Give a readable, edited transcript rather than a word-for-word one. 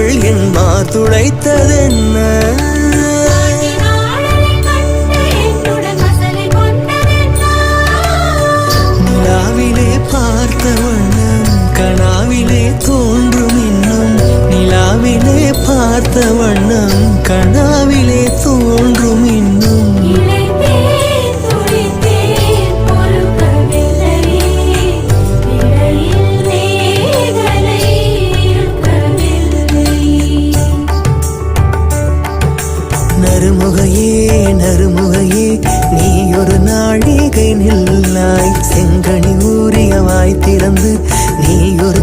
அவள் என் மாதுளைத்ததென்ன நிலாவிலே பார்த்த வண்ணம் கனாவிலே தோன்றும் இன்னும் நிலாவிலே பார்த்த வண்ணம் கனாவிலே தோன்றும் இன்னும் நறுமுகையே நறுமுகையே நீ ஒரு நாழிகை நில்லாய் செங்கனி ஊறிய வாய் திறந்து நீ ஒரு